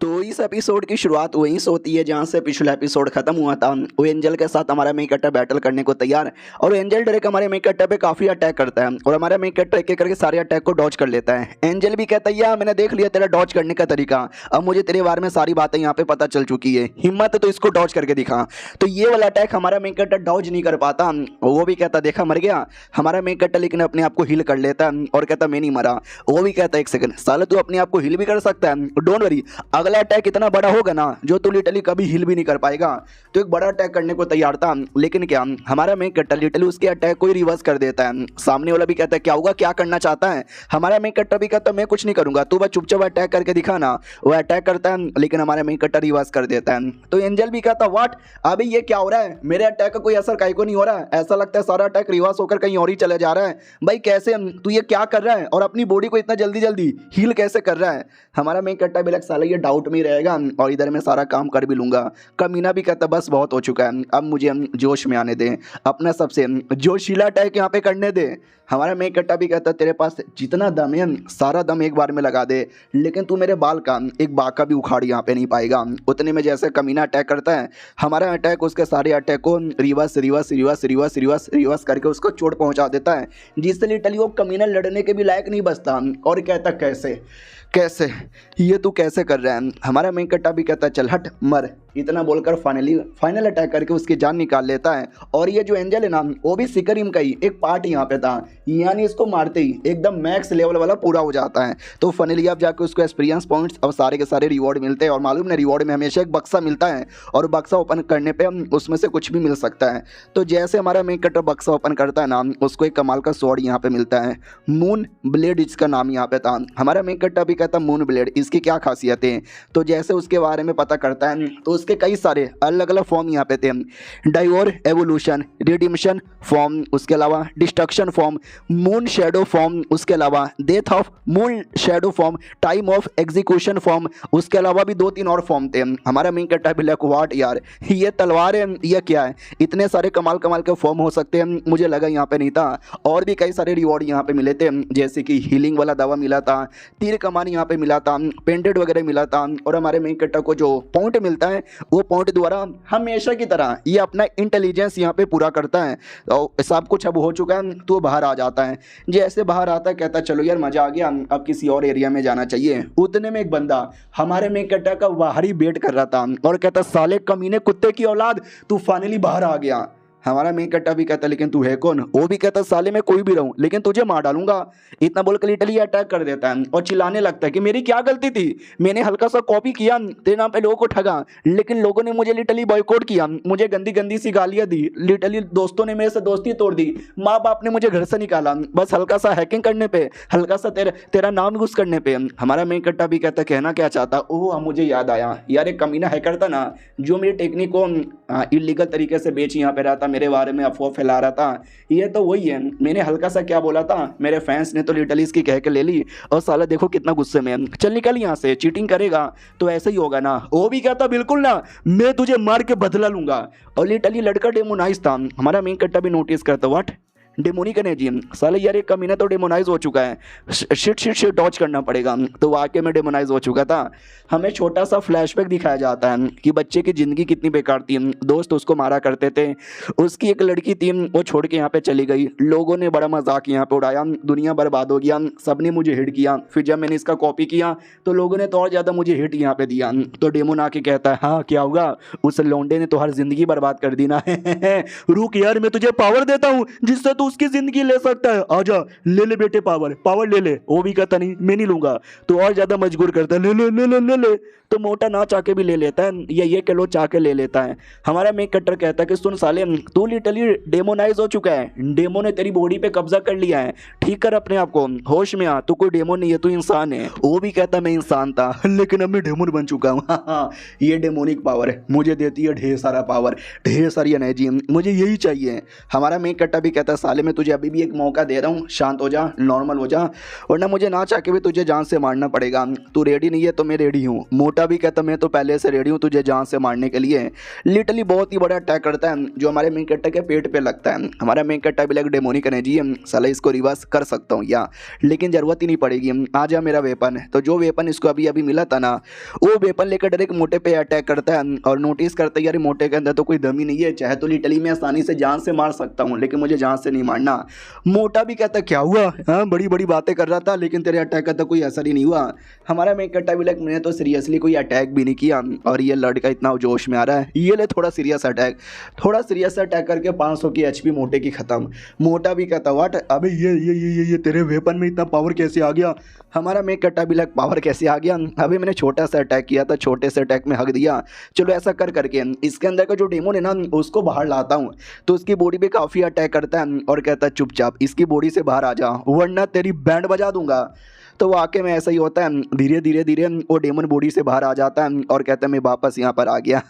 तो इस एपिसोड की शुरुआत वहीं से होती है जहां से पिछला एपिसोड खत्म हुआ था। वो एंजल के साथ हमारा मेन कैरेक्टर बैटल करने को तैयार है और एंजल डायरेक्ट हमारे मेन कैरेक्टर पे काफी अटैक करता है और हमारा मेन कैरेक्टर एक एक करके सारे अटैक को डॉज कर लेता है। एंजल भी कहता है यार मैंने देख लिया तेरा डॉज करने का तरीका, अब मुझे तेरे बारे में सारी बातें यहाँ पे पता चल चुकी है, हिम्मत है तो इसको डॉज करके दिखा। तो ये वाला अटैक हमारा मेन कैरेक्टर डॉज नहीं कर पाता, वो भी कहता देखा मर गया। हमारा मेन कैरेक्टर लेकिन अपने आप को हील कर लेता है और कहता मैं नहीं मरा। वो भी कहता है एक सेकंड साले तू अपने आप को हील भी कर सकता है, डोंट वरी, अगला अटैक इतना बड़ा होगा ना जो तू लिटरली कभी हिल भी नहीं कर पाएगा। तो एक बड़ा अटैक करने को तैयार था, लेकिन क्या हमारा मेन कैरेक्टर लिटरली उसके अटैक को ही रिवर्स कर देता है। सामने वाला भी कहता है क्या होगा, क्या करना चाहता है। हमारा मेन कैरेक्टर भी कहता है मैं कुछ नहीं करूंगा, तू बस चुपचाप अटैक करके दिखा ना। वो अटैक करता है लेकिन हमारा मेन कैरेक्टर रिवर्स कर देता है। तो एंजल भी कहता व्हाट, अभी ये क्या हो रहा है, मेरे अटैक का कोई असर काहे को नहीं हो रहा है, ऐसा लगता है सारा अटैक रिवर्स होकर कहीं और ही चले जा रहा है। भाई कैसे तू ये क्या कर रहा है और अपनी बॉडी को इतना जल्दी जल्दी हील कैसे कर रहा है। हमारा मेन कैरेक्टर भी लग साला ये डाउट में ही रहेगा और इधर मैं सारा काम कर भी लूंगा। कमीना भी कहता बस बहुत हो चुका है, अब मुझे जोश में आने दें, अपना सबसे जोशीला अटैक यहाँ पे करने दे। हमारा मेन कैरेक्टर भी कहता तेरे पास जितना दम है सारा दम एक बार में लगा दे, लेकिन तू मेरे बाल का एक बाका भी उखाड़ यहाँ पे नहीं पाएगा। उतने में जैसे कमीना अटैक करता है, हमारा अटैक उसके सारे अटैक को reverse reverse reverse reverse reverse reverse करके उसको चोट पहुंचा देता है, जिससे लिटरली वो कमीना लड़ने के भी लायक नहीं बचता। और कहता कैसे कैसे ये तू कैसे कर रहा है। हमारा मेन कैरेक्टर भी कहता है चल हट मर, इतना बोलकर फाइनल अटैक करके उसकी जान निकाल लेता है। और ये जो एंजल है ना वो भी सिकरिम का ही एक पार्ट यहाँ पे था, यानी इसको मारते ही एकदम मैक्स लेवल वाला पूरा हो जाता है। तो फाइनली अब जाके उसको एक्सपीरियंस पॉइंट्स और सारे के सारे रिवॉर्ड मिलते हैं। और मालूम है रिवॉर्ड में हमेशा एक बक्सा मिलता है और बक्सा ओपन करने पर उसमें से कुछ भी मिल सकता है। तो जैसे हमारा मेन कैरेक्टर बक्सा ओपन करता है ना, उसको एक कमाल का स्वॉर्ड यहाँ पे मिलता है, मून ब्लेड इसका नाम यहाँ पे था। हमारा मेन कैरेक्टर भी कहता मून ब्लेड इसकी क्या खासियत है। तो जैसे उसके बारे में पता करता है तो उसके कई सारे अलग अलग फॉर्म यहाँ पे थे, डाइवोर एवोल्यूशन, रिडिम्पशन फॉर्म, उसके अलावा destruction form, moon shadow form, उसके अलावा death of moon shadow form, time of execution form, उसके अलावा भी 2-3 और फॉर्म थे। हमारा मेन कैरेक्टर भी लाइक व्हाट यार ये तलवार है ये क्या है, इतने सारे कमाल कमाल के फॉर्म हो सकते हैं, मुझे लगा यहाँ पे नहीं था। और भी कई सारे रिवॉर्ड यहाँ पे मिले थे, जैसे कि हीलिंग वाला दवा मिला था, तीर कमान यहाँ पे मिला था, पेंडेंट वगैरह मिला था। और हमारे मेन कैरेक्टर को जो पॉइंट मिलता है वो पॉइंट द्वारा हमेशा की तरह ये अपना इंटेलिजेंस यहाँ पे पूरा करता है। और सब कुछ अब हो चुका है तो बाहर आ जाता है। जैसे बाहर आता है कहता चलो यार मजा आ गया, अब किसी और एरिया में जाना चाहिए। उतने में एक बंदा हमारे मेन कैरेक्टर का बाहर ही वेट कर रहा था और कहता साले कमीने कुत्ते की औलाद तू फाइनली बाहर आ गया। हमारा मेन कैरेक्टर भी कहता लेकिन तू है कौन। वो भी कहता साले मैं कोई भी रहूं लेकिन तुझे मार डालूंगा। इतना बोलकर लिटरली अटैक कर देता है और चिल्लाने लगता है कि मेरी क्या गलती थी, मैंने हल्का सा कॉपी किया, तेरे नाम पे लोगों को ठगा, लेकिन लोगों ने मुझे लिटरली बॉयकॉट किया, मुझे गंदी गंदी सी गालियां दी, लिटरली दोस्तों ने मेरे से दोस्ती तोड़ दी, माँ बाप ने मुझे घर से निकाला, बस हल्का सा हैकिंग करने पे, हल्का सा तेरा नाम यूज करने पे। हमारा मेन कैरेक्टर भी कहता कहना क्या चाहता, ओह मुझे याद आया यार एक कमीना हैकर था ना जो मेरी टेक्निक को इलीगल तरीके से बेच यहाँ पे रहा था, मेरे बारे में अफवाह फैला रहा था, ये तो वही है। मैंने हल्का सा क्या बोला था, मेरे फैंस ने तो लिटरली इसकी कह के ले ली और साला देखो कितना गुस्से में, चल निकल यहाँ से, चीटिंग करेगा तो ऐसे ही होगा ना। वो भी कहता बिल्कुल ना, मैं तुझे मार के बदला लूंगा। और लिटरली लड़का डेमोनाइज था। हमारा मेन कैरेक्टर भी नोटिस करता व्हाट डेमोनिक एनर्जी, साले यार एक कमीना तो डेमोनाइज हो चुका है, शिट शिट शिट डॉज करना पड़ेगा। तो वाकई में डेमोनाइज हो चुका था। हमें छोटा सा फ्लैशबैक दिखाया जाता है कि बच्चे की ज़िंदगी कितनी बेकार थी, दोस्त उसको मारा करते थे, उसकी एक लड़की थी वो छोड़ के यहाँ पे चली गई, लोगों ने बड़ा मजाक यहाँ पे उड़ाया, दुनिया बर्बाद हो गया, सबने मुझे हिट किया, फिर जब मैंने इसका कॉपी किया तो लोगों ने तो और ज़्यादा मुझे हिट यहाँ पे दिया। तो डेमोन आके कहता है हाँ क्या होगा, उस लौंडे ने तो हर जिंदगी बर्बाद कर दी ना। रुक यार मैं तुझे पावर देता हूँ जिससे तू उसकी जिंदगी ले सकता है, आजा ले ले बेटे पावर ले ले। वो भी कहता नहीं मैं नहीं लूंगा, तो और ज्यादा मजबूर करता है ले ले ले ले ले ले। तो मोटा ना चाह के भी ले लेता है, या ये कह लो चाह के ले लेता है। हमारा मेन कैरेक्टर कहता है कि सुन साले तू लिटरली डेमोनाइज हो चुका है, डेमो ने तेरी बॉडी पे कब्जा कर लिया है, ठीक कर अपने आप को, होश में आ, तू कोई डेमो नहीं है तू इंसान है। वो भी कहता मैं इंसान था लेकिन अब मैं डेमोन बन चुका हूँ। ये डेमोनिक पावर है, मुझे देती है ढेर सारा पावर, ढेर सारी एनर्जी, मुझे यही चाहिए। हमारा मेन कैरेक्टर भी कहता है साले साले मैं तुझे अभी भी एक मौका दे रहा हूँ, शांत हो जा, नॉर्मल हो जा, वरना मुझे ना चाह के भी तुझे जान से मारना पड़ेगा। तू रेडी नहीं है तो मैं रेडी हूँ। मोटा भी कहता मैं तो पहले से रेडी हूँ तुझे जान से मारने के लिए। लिटरली बहुत ही बड़ा अटैक करता है जो हमारे मेन कैरेक्टर के पेट पे लगता है। हमारा मेन कैरेक्टर भी लाइक डेमोनिक एनर्जी है, साला इसको रिवर्स कर सकता हूँ या, लेकिन ज़रूरत ही नहीं पड़ेगी। आ जा मेरा वेपन। तो जो वेपन इसको अभी अभी मिला था ना, वो वेपन लेकर डायरेक्ट मोटे पे अटैक करता है और नोटिस करता है यार मोटे के अंदर तो कोई दम ही नहीं है, चाहे तो लिटरली मैं आसानी से जान से मार सकता हूँ, लेकिन मुझे जान से नहीं मारना। मोटा भी कहता क्या हुआ, हाँ बड़ी बड़ी बातें कर रहा था लेकिन तेरे अटैक का तो कोई असर ही नहीं हुआ। हमारा मेन कैरेक्टर भी लाइक मैंने तो सीरियसली कोई अटैक भी नहीं किया और ये लड़का इतना जोश में आ रहा है, ये ले थोड़ा सीरियस अटैक करके 500 की एचपी मोटे की खत्म। मोटा भी कहता व्हाट, अबे ये तेरे वेपन में इतना पावर कैसे आ गया। हमारा मेन कैरेक्टर भी लाइक पावर कैसे आ गया, अभी मैंने छोटा सा अटैक किया था, छोटे से अटैक में हक दिया। चलो ऐसा कर करके इसके अंदर का जो डेमोन है ना उसको बाहर लाता हूँ, तो उसकी बॉडी पे काफ़ी अटैक करता है और कहता है चुपचाप इसकी बॉडी से बाहर आ जा वरना तेरी बैंड बजा दूंगा। तो वाकई में ऐसा ही होता है, धीरे धीरे वो डेमन बॉडी से बाहर आ जाता है और कहता है मैं वापस यहाँ पर आ गया।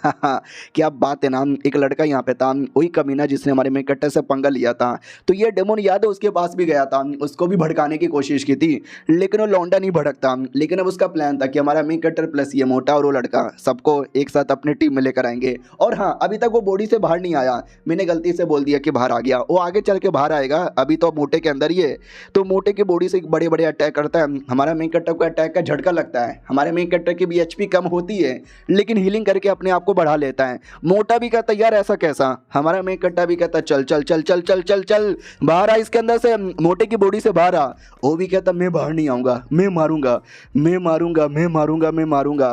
क्या बात है ना, एक लड़का यहाँ पे था, वही कमीना जिसने हमारे मेन कैरेक्टर से पंगा लिया था। तो ये डेमन याद है उसके पास भी गया था, उसको भी भड़काने की कोशिश की थी, लेकिन वो लौंडा नहीं भड़कता। लेकिन अब उसका प्लान था कि हमारा मेन कैरेक्टर प्लस ये मोटा और वो लड़का सबको एक साथ अपने टीम में लेकर आएंगे। और हाँ, अभी तक वो बॉडी से बाहर नहीं आया, मैंने गलती से बोल दिया कि बाहर आ गया, वो आगे चल के बाहर आएगा, अभी तो मोटे के अंदर ही है। तो मोटे की बॉडी से बड़े बड़े अटैक करता है, हमारा मेन कैरेक्टर को अटैक का झटका लगता है। हमारे मेन कैरेक्टर की भी एचपी कम होती है लेकिन हीलिंग करके अपने आप को बढ़ा लेता है। मोटा भी कहता यार ऐसा कैसा, हमारा मेन कैरेक्टर भी कहता चल चल चल चल चल चल चल बाहर आ इसके अंदर से, मोटे की बॉडी से बाहर आ। वो भी कहता मैं बाहर नहीं आऊंगा, मैं मारूंगा मैं मारूंगा मैं मारूंगा मैं मारूंगा।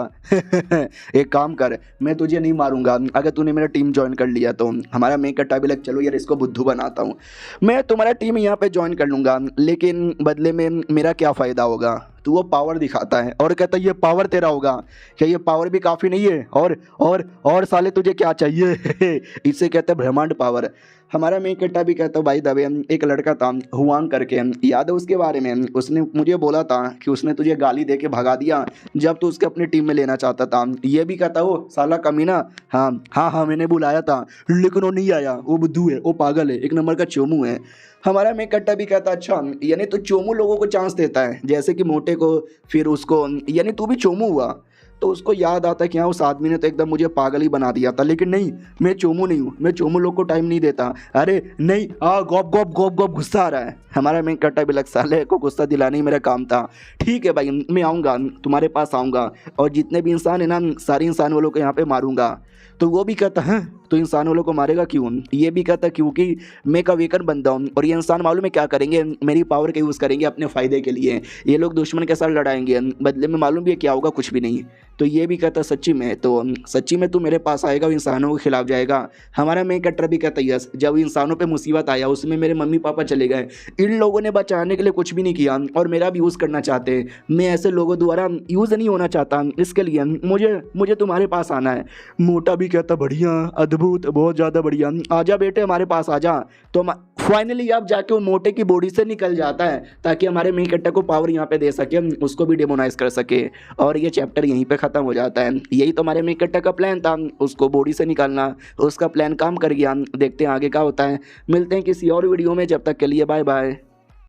एक काम कर, मैं तुझे नहीं मारूंगा अगर तूने मेरा टीम ज्वाइन कर लिया तो। हमारा मेन कैरेक्टर भी लग चलो यार इसको बुद्धू बनाता हूँ, मैं तुम्हारा टीम यहाँ पे ज्वाइन कर लूंगा, लेकिन बदले में मेरा क्या फ़ायदा होगा। तो वो पावर दिखाता है और कहता है ये पावर तेरा होगा क्या, ये पावर भी काफ़ी नहीं है और साले तुझे क्या चाहिए। इसे कहते हैं ब्रह्मांड पावर। हमारा मेन कैरेक्टर भी कहता है भाई दबे, एक लड़का था हुआंग करके, याद है उसके बारे में, उसने मुझे बोला था कि उसने तुझे गाली दे के भगा दिया जब तू उसके अपनी टीम में लेना चाहता था। ये भी कहता हो साला कमीना, हाँ हाँ हाँ मैंने बुलाया था लेकिन वो नहीं आया, वो बुद्धू है, वो पागल है, एक नंबर का चोमू है। हमारा मेन कैरेक्टर भी कहता अच्छा यानी तो चोमू लोगों को चांस देता है, जैसे कि मोटे को, फिर उसको, यानी तू भी चोमू हुआ। तो उसको याद आता है कि हाँ उस आदमी ने तो एकदम मुझे पागल ही बना दिया था, लेकिन नहीं मैं चोमू नहीं हूँ, मैं चोमू लोग को टाइम नहीं देता। अरे नहीं गॉप गॉप गॉप गॉप गुस्सा आ रहा है। हमारा मेन कैरेक्टर भी लग साले को गुस्सा दिलाना ही मेरा काम था। ठीक है भाई मैं आऊँगा, तुम्हारे पास आऊँगा और जितने भी इंसान है ना सारे इंसान वालों को यहाँ पे मारूंगा। तो वो भी कहता है तो इंसान वालों को मारेगा क्यों, ये भी कहता क्योंकि मैं का वेकन बंदा हूँ और ये इंसान मालूम है क्या करेंगे, मेरी पावर का यूज़ करेंगे अपने फ़ायदे के लिए, ये लोग दुश्मन के साथ लड़ाएंगे, बदले में मालूम भी है क्या होगा, कुछ भी नहीं। तो ये भी कहता सच्ची में, तो सच्ची में तू मेरे पास आएगा, इंसानों के खिलाफ जाएगा। हमारा मेन कैरेक्टर भी कहता यस, जब इंसानों पे मुसीबत आया उसमें मेरे मम्मी पापा चले गए, इन लोगों ने बचाने के लिए कुछ भी नहीं किया और मेरा भी यूज़ करना चाहते हैं, मैं ऐसे लोगों द्वारा यूज़ नहीं होना चाहता, इसके लिए मुझे तुम्हारे पास आना है। मोटा भी कहता बढ़िया अद्भुत बहुत ज़्यादा बढ़िया, आजा बेटे हमारे पास आजा। तो फाइनली अब जाके वो मोटे की बॉडी से निकल जाता है ताकि हमारे मेन कैरेक्टर को पावर यहाँ पे दे सके, उसको भी डेमोनाइज कर सके और ये चैप्टर यहीं पे ख़त्म हो जाता है। यही तो हमारे मेन कैरेक्टर का प्लान था, उसको बॉडी से निकालना, उसका प्लान काम कर गया। देखते हैं आगे क्या होता है, मिलते हैं किसी और वीडियो में, जब तक के लिए बाय बाय।